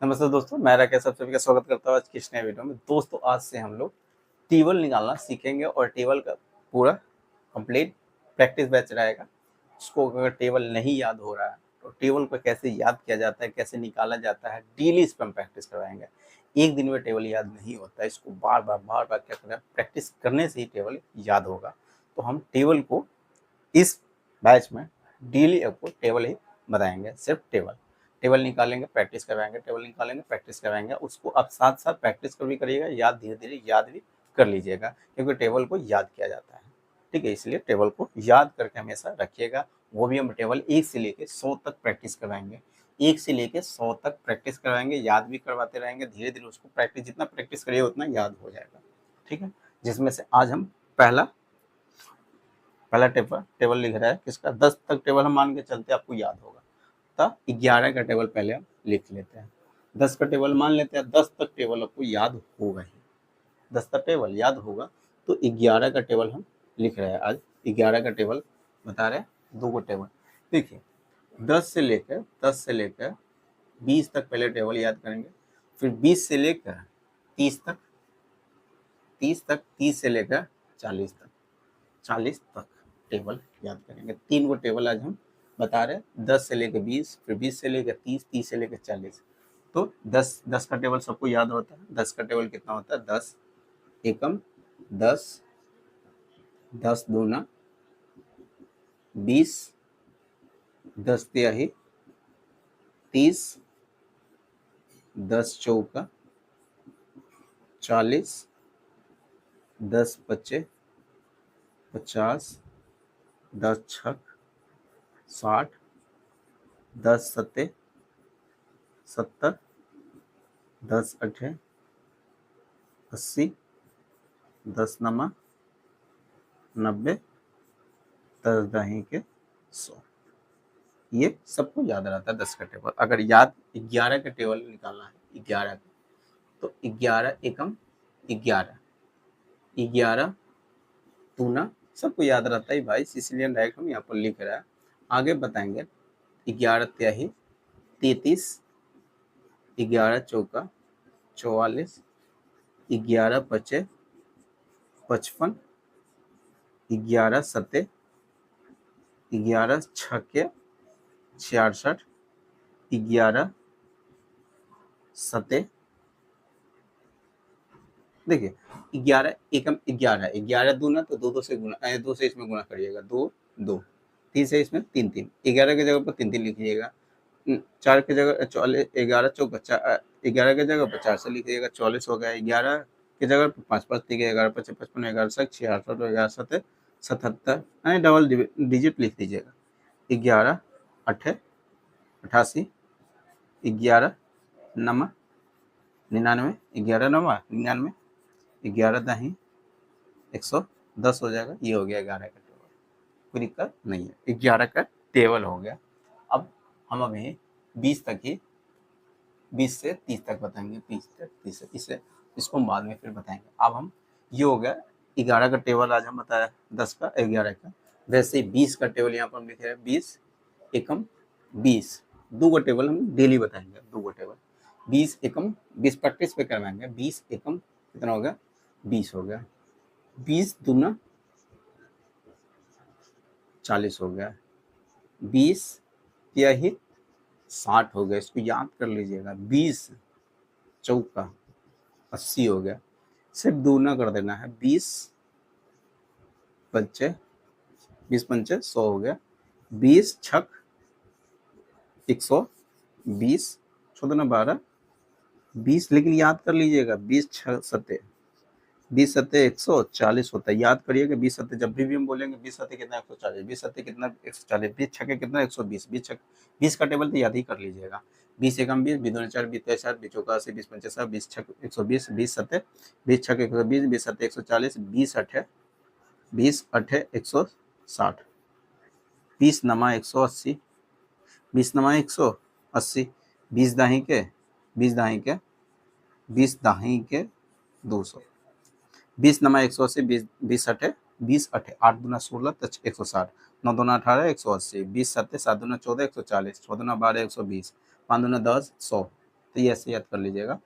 नमस्ते दोस्तों, मैं राकेश आप सभी का स्वागत करता हूँ आज की इस नए वीडियो में। दोस्तों आज से हम लोग टेबल निकालना सीखेंगे और टेबल का पूरा कंप्लीट प्रैक्टिस बैच रहेगा। उसको अगर टेबल नहीं याद हो रहा है तो टेबल को कैसे याद किया जाता है, कैसे निकाला जाता है, डेली इस पर हम प्रैक्टिस करवाएंगे। एक दिन में टेबल याद नहीं होता है, इसको बार बार क्या करना है, प्रैक्टिस करने से ही टेबल याद होगा। तो हम टेबल को इस बैच में डेली आपको टेबल ही बताएंगे, सिर्फ टेबल टेबल निकालेंगे, प्रैक्टिस करवाएंगे, टेबल निकालेंगे, प्रैक्टिस करवाएंगे। उसको आप साथ साथ प्रैक्टिस कर भी करिएगा, याद धीरे धीरे याद भी कर लीजिएगा, क्योंकि टेबल को याद किया जाता है। ठीक है, इसलिए टेबल को याद करके हमेशा रखिएगा। वो भी हम टेबल 1 से लेके 100 तक प्रैक्टिस करवाएंगे। 1 से लेके 100 तक प्रैक्टिस करवाएंगे, याद भी करवाते रहेंगे। धीरे धीरे उसको प्रैक्टिस, जितना प्रैक्टिस करिएगा उतना याद हो जाएगा। ठीक है, जिसमें से आज हम पहला टेबल टेबल लिख रहा है किसका, 10 तक टेबल हम मान के चलते आपको याद होगा। तो 11 का टेबल पहले हम लिख लेते हैं। 10 का टेबल मान लेते हैं, 10 तक टेबल आपको याद होगा ही। 10 तक टेबल याद होगा तो 11 का टेबल हम लिख रहे हैं आज। 11 का टेबल बता रहे हैं, 2 टेबल। देखिए, 10 से लेकर 20 तक पहले टेबल याद करेंगे। फिर 20 से लेकर 30 तक, 30 से लेकर 40 तक, 40 तक टेबल याद करेंगे। 3 टेबल आज हम बता रहे हैं, 10 से लेकर 20, फिर 20 से लेकर 30, 30 से लेकर 40। तो 10 का टेबल सबको याद होता है। 10 का टेबल कितना होता है, 10 एकम 10, 10 दूना 20, 10 तिहाई 30, 10 चौका 40, 10 पच्चे 50, 10 छक 60, 10 सत्ते 70, 10 अठे 80, 10 नमा 90, 10 दही के 100। ये सबको याद रहता है 10 का टेबल। अगर याद 11 का टेबल निकालना है, 11 का, तो 11 एकम 11, 11 दूना सबको याद रहता है भाई, इसलिए डायरेक्ट हम यहाँ पर लिख रहा है। आगे बताएंगे, 11 तिहाई 33, 11 चौका 44, 11 पचे 55, 11 सत्ते 11 छके 66, 11 सत्ते, देखिए 11 एकम 11, 11 दूना तो दो से गुना, 2 से इसमें गुना करिएगा, 2 2, 3 से इसमें 3 3, 11 की जगह पर 3 3 लिखिएगा। 4 की जगह 11 चौका 11 की जगह पर 4 से लिखिएगा, 44 हो गया। 11 की जगह पर 5 5 लिखिएगा, 11 5 55, 11 7 66, 11 7 77, डबल डिजिट लिख दीजिएगा। 11 8 88, 11 नमा 99, 11 नमा 99, 11 दही 110 हो जाएगा। ये हो गया 11 का टेबल, कोई दिक्कत नहीं है, 11 का टेबल हो गया। अब हम अभी 20 तक ही, 20 से 30 तक बताएंगे, 20 से 30 से, इसको बाद में फिर बताएंगे। अब हम, ये हो गया 11 का टेबल आज हम बताया, 10 का 11 का। वैसे 20 का टेबल यहाँ पर हम लिखे हैं, 20 एकम 20। 2 टेबल हम डेली बताएंगे, 2 टेबल 20 एकम 20 प्रैक्टिस पे करवाएंगे। 20 एकम कितना हो गया, 20 हो गया। 20 दूना 40 हो गया। 20 तिहाई 60 हो गया, इसको याद कर लीजिएगा। 20 चौका 80 हो गया, सिर्फ दूना कर देना है। 20 पंचे 20 पंचे 100 हो गया। 20 छक 120, 14 12, 20, लेकिन याद कर लीजिएगा। 20 छः सत्ते 20 सत्ते 140 होता है, याद करिएगा। 20 सत्ते जब भी हम बोलेंगे, 20 सत्ते कितना 140, 20 सत्ते कितना 140, 20 छक्के कितना 120, 20 छक्के 20 का टेबल तो याद ही कर लीजिएगा। 20 एकम 20, 20 दूनी 4, 20 तिहाई 7, 20 चौका 80, 20 पंचे 60, 20 छक 120, 20 सत्ते 20 छक्के 120, 20 सत्ते 140, 20 अठे 160, 20 नमा 180, 20 नमा 180, 20 दाही के 20 दाही के 20 दाही के 200, 20 नमा 180, 20 अठे 20 अठे 8 दूना 16 तो 160, 9 दूना 18 180, 20 सत्ते 7 दूना 14 140, 6 दूना 12 120, 5 दूना 10 100, तो ये ऐसे याद कर लीजिएगा।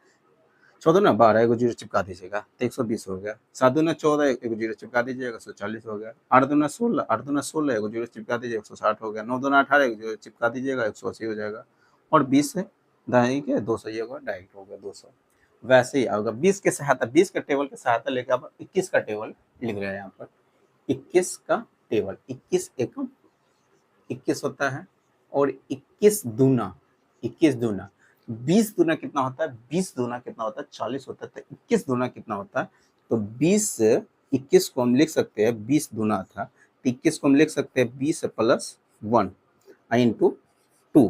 14 12 एक जीरो चिपका दीजिएगा तो 120 हो गया। 7 दूना 14 एक जीरो चिपका दीजिएगा 140 हो गया। 8 दूना 16 एक जीरो चिपका दीजिए 160 हो गया। 9 दूना 18 एक जीरो चिपका दीजिएगा 180 हो जाएगा। और 20 से दाएं के 200 ये होगा, डायरेक्ट हो गया 200। वैसे ही होगा 20 के टेबल की सहायता लेकर आप 21 का टेबल लिख रहे हैं यहाँ पर। 21 का टेबल, 21 एकम 21 होता है और 21 दूना 20 दूना कितना होता है, 20 दूना कितना होता है 40 होता है। तो 21 दूना कितना होता है, तो 21 को हम लिख सकते हैं 20 दूना था तो 21 को हम लिख सकते हैं 20 प्लस 1 इंटू 2।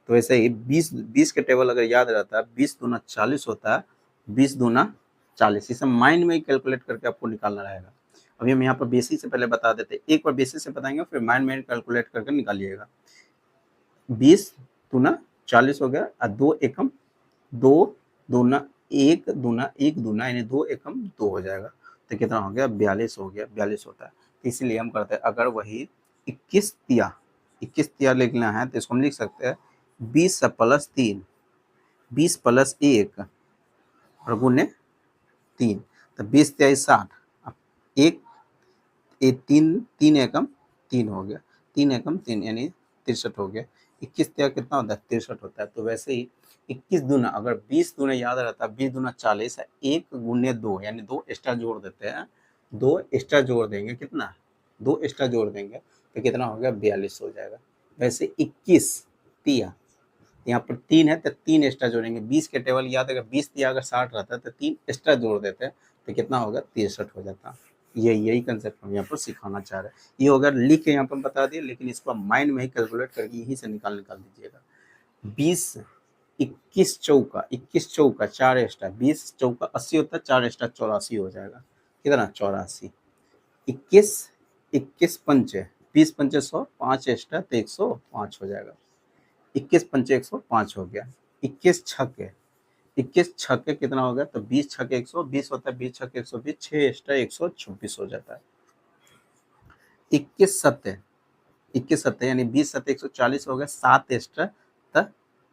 तो ऐसे ही 20 के टेबल अगर याद रहता है 20 दूना 40 होता है, 20 दूना 40, इसे माइंड में ही कैलकुलेट करके आपको निकालना रहेगा। अभी हम यहाँ पर बेसिक से पहले बता देते हैं, एक बार बेसिक से बताएंगे फिर माइंड में कैलकुलेट करके निकालिएगा। 20 दूना 40 हो गया और 2 एकम 2 दूना 1 दूना 1 दूना यानी 2 एकम 2 हो जाएगा। तो कितना हो गया 42 हो गया, 42 होता है। तो इसलिए हम करते हैं अगर वही 21 तिया लिखना है तो इसको हम लिख सकते हैं 20 प्लस 3 20 प्लस 1 और गुने 3 तो 20 तिया 60। अब एक 3 एकम 3 हो गया, 3 एकम 3 यानी 63 हो गया। 21 तिया कितना होता है 63 होता है। तो वैसे ही 21 दूना अगर 20 दूना याद रहता है 20 दूना 40 है, 1 गुने 2 यानी 2 एक्स्ट्रा जोड़ देते हैं, 2 एक्स्ट्रा जोड़ देंगे कितना 2 एक्स्ट्रा जोड़ देंगे तो कितना हो गया 42 हो जाएगा। वैसे 21 तिया यहाँ पर 3 है तो 3 एक्स्ट्रा जोड़ेंगे। 20 के टेबल याद है 20 तिया अगर 60 रहता है तो 3 एक्स्ट्रा जोड़ देते हैं तो कितना होगा 63 हो जाता। यही कंसेप्ट हम यहाँ पर सिखाना चाह रहे हैं। ये होगा लिख के यहाँ पर बता दिए, लेकिन इसको आप माइंड में ही कैलकुलेट करके यहीं से निकाल दीजिएगा। 20 21 चौका 4 एक्स्ट्रा 20 चौका 80 होता है, 4 एक्स्ट्रा 84 हो जाएगा। कितना 84। 21 पंचे 20 पंचे 100, 5 एक्स्ट्रा तो 105 हो जाएगा। 21 पंचे 105 हो गया। 21 छक्के कितना हो गया, तो 20 छक्के 120 होता है, 20 छक्के 120, 6 एक्स्ट्रा 126 हो जाता है। 21 सत्ते यानी 20 सत्ते 140 हो गया, 7 एक्स्ट्रा तो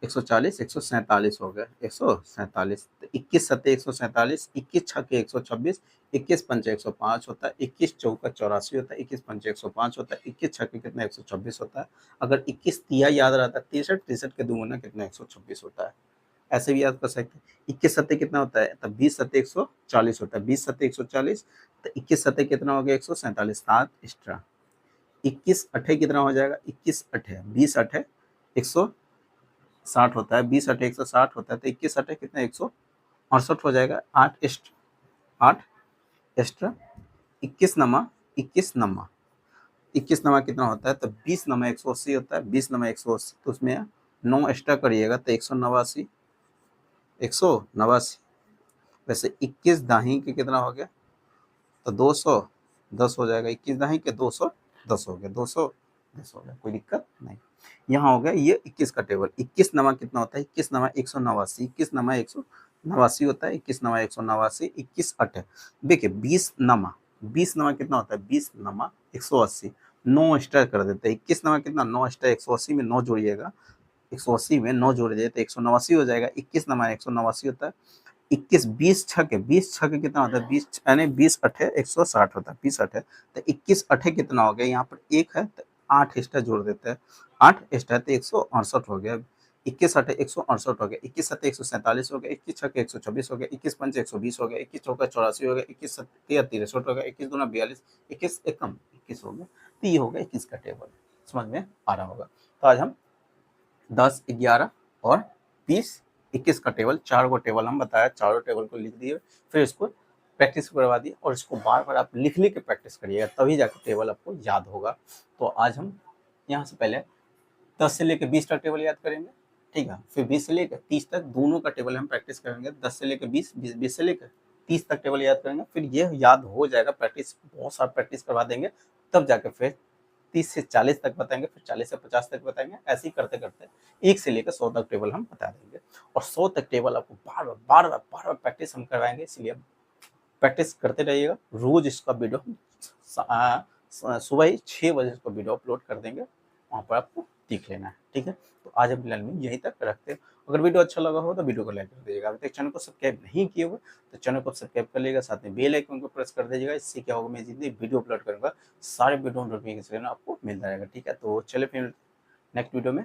140 147 हो गया, 147। 21 सत्ते 147, 21 छक्के 126, 21 पंचे 105 होता है, 21 चौका 84 होता है, 21 पंचे 105 होता है, 21 छक्के कितना 126 होता है। अगर 21 तिया याद रहता है 63 के दुगुना कितना 126 होता है। ऐसे भी याद कर सकते हैं। 21 सत्ते कितना होता है, तब 20 सत्ते 140 होता है, 20 सत्ते 140 तो 21 सत्ते कितना हो गया 147, 7 एक्स्ट्रा। 21 अठे कितना हो जाएगा, 21 अठे 20 अठे 160 होता है, 20 अठे 160 होता है, तो 21 अठे कितना 168 हो जाएगा। 8 एक्स्ट्रा 21 नमा 21 नमा कितना होता है, तो 20 नमा 180 होता है, 20 नमा 180 तो उसमें 9 एक्स्ट्रा करिएगा तो 189। वैसे 21 दाही के कितना हो गया, तो 210 हो जाएगा। 21 दाही के 210 हो गया, 210 हो गया, कोई दिक्कत नहीं। यहाँ हो गया ये 21 का टेबल। 21 नमा कितना होता है, 21 नमा 189, 21 नमा 189 होता है, 21 नमा 189, 21 अठे देखिए 20 नमा कितना होता है, 20 नमा 180, 9 एक्स्ट्रा कर देते हैं। 21 नमा कितना 9 एक्स्ट्रा 180 में 9 जोड़िएगा, 180 में 9 जोड़ दिए तो 189 हो जाएगा। 21 नमा 189 होता है। 21 20 छक्के कितना होता है, 20 यानी 20 अठे 160 होता है, 20 अठे तो 21 अठे कितना हो गया, यहाँ पर 1 है तो 8 एक्स्ट्रा जोड़ देते हैं, 8 एक्स्ट्रा तो 168 हो गया। 21 अठे 168 हो गया, 21 सत्ते 147 हो गया, 21 छक्के 126 हो गया, 21 पंचे 120 हो गया, 21 चौका 84 हो गया, 21 सत्ते 63 हो गया, 21 दूना 42, 21 एकम 21 हो गया। तो ये हो गया 21 का टेबल, समझ में आ रहा होगा। तो आज हम 10, 11 और 20, 21 का टेबल, 4 गो टेबल हम बताया, चारों टेबल को लिख दिए, फिर इसको प्रैक्टिस करवा दिए और इसको बार बार आप लिख के प्रैक्टिस करिएगा, तभी जाकर टेबल आपको याद होगा। तो आज हम यहाँ से पहले 10 से लेकर 20 तक टेबल याद करेंगे, ठीक है, फिर 20 से लेकर 30 तक दोनों का टेबल हम प्रैक्टिस करेंगे। 10 से लेकर 20, 20 से लेकर 30 तक टेबल याद करेंगे, फिर ये याद हो जाएगा, प्रैक्टिस बहुत सारा प्रैक्टिस करवा देंगे, तब जाकर फिर 30 से 40 तक बताएंगे, फिर 40 से 50 तक बताएंगे। ऐसे ही करते करते 1 से लेकर 100 तक टेबल हम बता देंगे, और 100 तक टेबल आपको बार बार प्रैक्टिस हम करवाएंगे, इसलिए प्रैक्टिस करते रहिएगा। रोज इसका वीडियो सुबह ही 6 बजे इसको वीडियो अपलोड कर देंगे, वहाँ पर आपको देख लेना है, ठीक है। तो आज हम फिलहाल में यहीं तक रखते हैं। अगर वीडियो अच्छा लगा हो तो वीडियो को लाइक कर दीजिएगा। अभी तक चैनल को सब्सक्राइब नहीं किए हुए तो चैनल को सब्सक्राइब कर लीजिएगा, साथ में बेल आइकन को प्रेस कर दीजिएगा। इससे क्या होगा, मैं जितनी वीडियो अपलोड करूँगा सारे वीडियो नोटिफिकेशन आपको मिलता रहेगा, ठीक है। तो चलिए फिर नेक्स्ट वीडियो में